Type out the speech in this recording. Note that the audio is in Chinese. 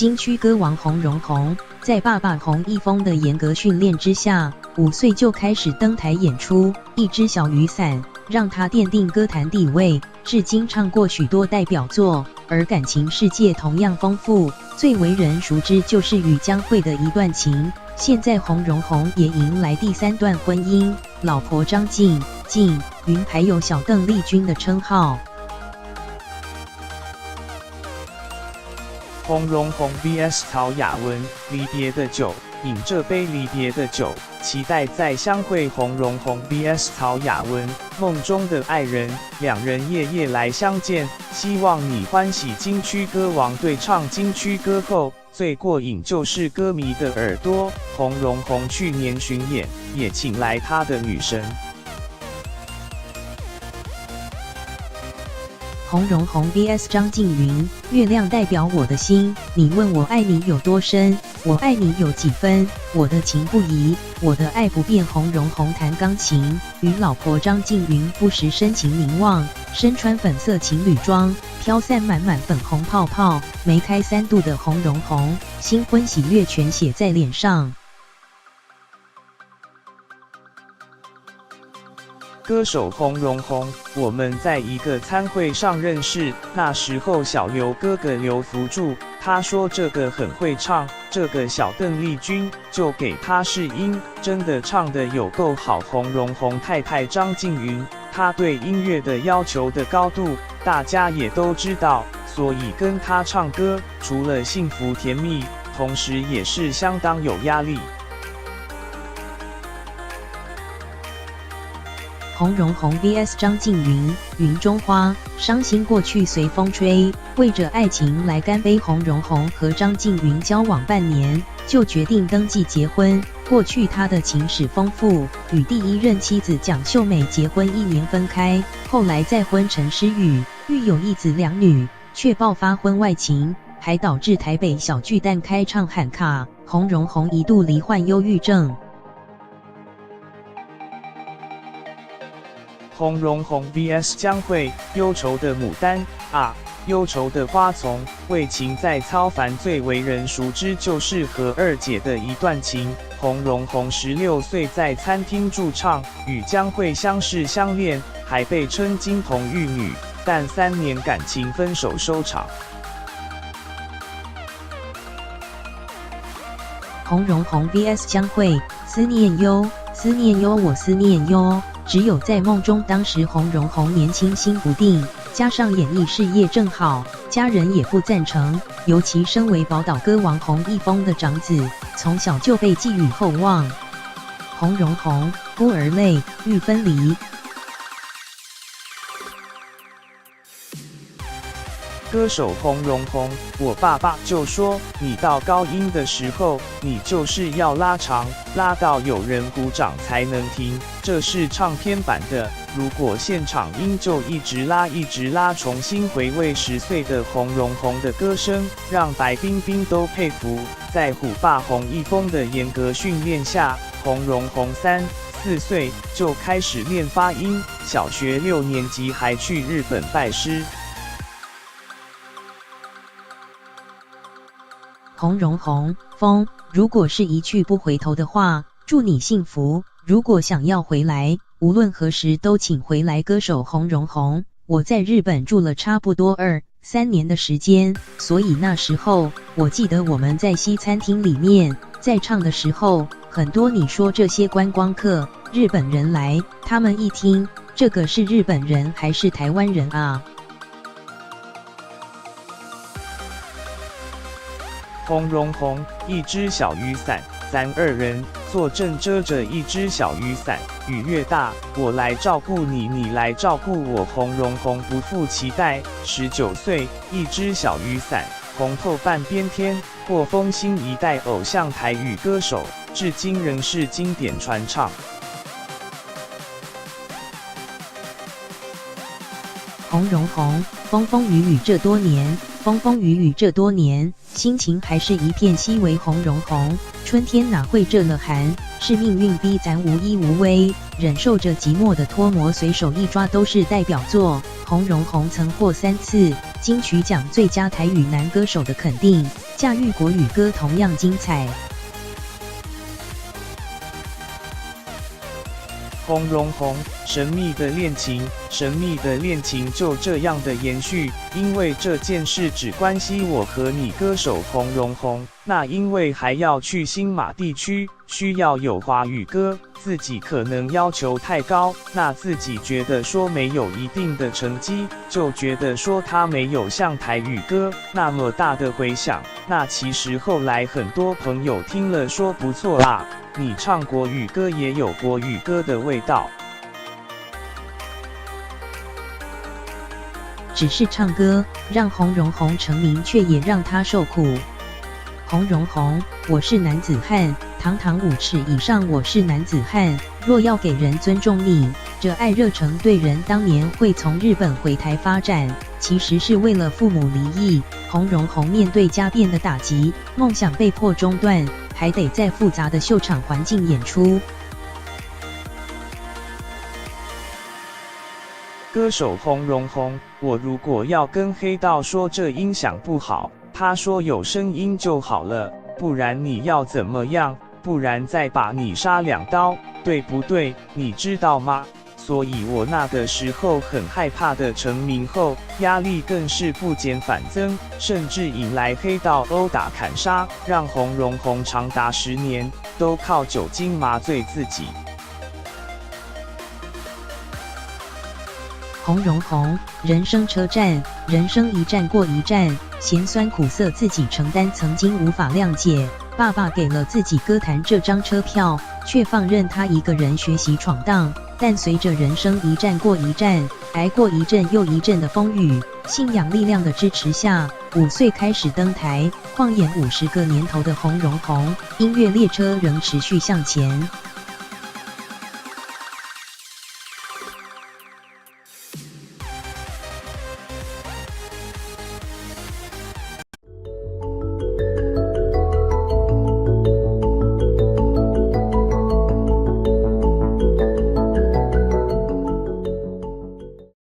金曲歌王洪荣宏，在爸爸洪一峰的严格训练之下，5岁就开始登台演出，一只小雨伞让他奠定歌坛地位，至今唱过许多代表作，而感情世界同样丰富，最为人熟知就是与江蕙的一段情。现在洪荣宏也迎来第3段婚姻，老婆张静云还有小邓丽君的称号。洪荣宏 vs 曹雅雯，离别的酒，饮这杯离别的酒，期待再相会。洪荣宏 vs 曹雅雯，梦中的爱人，两人夜夜来相见，希望你欢喜。金曲歌王对唱金曲歌后，最过瘾就是歌迷的耳朵。洪荣宏去年巡演，也请来他的女神。洪荣宏 vs 张静云，月亮代表我的心，你问我爱你有多深，我爱你有几分，我的情不移，我的爱不变。洪荣宏弹钢琴，与老婆张静云不时深情凝望，身穿粉色情侣装，飘散满满粉红泡泡，眉开3度的洪荣宏，新婚喜悦全写在脸上。歌手洪荣宏，我们在一个餐会上认识，那时候小刘哥哥刘福柱，他说这个很会唱，这个小邓丽君，就给他试音，真的唱得有够好。洪荣宏太太张静云，她对音乐的要求的高度，大家也都知道，所以跟她唱歌，除了幸福甜蜜，同时也是相当有压力。洪荣宏 vs 张静云，云中花，伤心过去随风吹，为着爱情来干杯。洪荣宏和张静云交往半年，就决定登记结婚。过去他的情史丰富，与第1任妻子蒋秀美结婚1年分开，后来再婚陈诗雨，育有1子2女，却爆发婚外情，还导致台北小巨蛋开唱喊卡。洪荣宏一度罹患忧郁症。洪荣宏 vs 江蕙，忧愁的牡丹啊，忧愁的花丛，为情在操烦。最为人熟知就是和2姐的一段情。洪荣宏16岁在餐厅驻唱，与江蕙相识相恋，还被称金童玉女，但3年感情分手收场。洪荣宏 vs 江蕙，思念哟，思念哟，我思念哟。只有在梦中，当时洪荣宏年轻心不定，加上演艺事业正好，家人也不赞成。尤其身为宝岛歌王洪一峰的长子，从小就被寄予厚望。洪荣宏，孤儿泪，欲分离。歌手洪荣宏，我爸爸就说，你到高音的时候，你就是要拉长，拉到有人鼓掌才能停。这是唱片版的，如果现场音就一直拉一直拉。重新回味10岁的洪荣宏的歌声，让白冰冰都佩服。在虎爸洪一峰的严格训练下，洪荣宏3、4岁就开始练发音，小学6年级还去日本拜师。洪荣宏，峰，如果是一去不回头的话，祝你幸福。如果想要回来，无论何时都请回来。歌手洪荣宏，我在日本住了差不多2、3年的时间，所以那时候我记得我们在西餐厅里面在唱的时候，很多你说这些观光客日本人来，他们一听这个是日本人还是台湾人啊？洪荣宏，一只小雨伞，咱2人坐正遮着一只小雨伞，雨越大，我来照顾你，你来照顾我。洪荣宏不负期待，19岁，一只小雨伞，红透半边天，获封新一代偶像台语歌手，至今仍是经典传唱。洪荣宏，风风雨雨这多年，风风雨雨这多年，心情还是一片稀微。洪荣宏，春天哪会这么寒？是命运逼咱无依无偎，忍受着寂寞的脱模，随手一抓都是代表作。洪荣宏曾获3次金曲奖最佳台语男歌手的肯定，驾驭国语歌同样精彩。洪荣宏，神秘的恋情，神秘的恋情就这样的延续，因为这件事只关系我和你歌手洪荣宏，那因为还要去新马地区，需要有华语歌，自己可能要求太高，那自己觉得说没有一定的成绩，就觉得说他没有像台语歌那么大的回响，那其实后来很多朋友听了说不错啦。你唱国语歌也有国语歌的味道，只是唱歌让洪荣宏成名，却也让他受苦。洪荣宏，我是男子汉，堂堂5尺以上，我是男子汉。若要给人尊重你，这爱热诚对人当年会从日本回台发展，其实是为了父母离异。洪荣宏面对家变的打击，梦想被迫中断，还得在复杂的秀场环境演出。歌手洪荣宏，我如果要跟黑道说这音响不好，他说有声音就好了，不然你要怎么样？不然再把你杀2刀，对不对？你知道吗？所以我那个时候很害怕的，成名后压力更是不减反增，甚至引来黑道殴打砍杀，让洪荣宏长达10年都靠酒精麻醉自己。洪荣宏，人生车站，人生一站过一站，咸酸苦涩自己承担，曾经无法谅解。爸爸给了自己歌坛这张车票，却放任他一个人学习闯荡。但随着人生一站过一站，挨过一阵又一阵的风雨，信仰力量的支持下，5岁开始登台，晃眼50个年头的洪荣宏，音乐列车仍持续向前。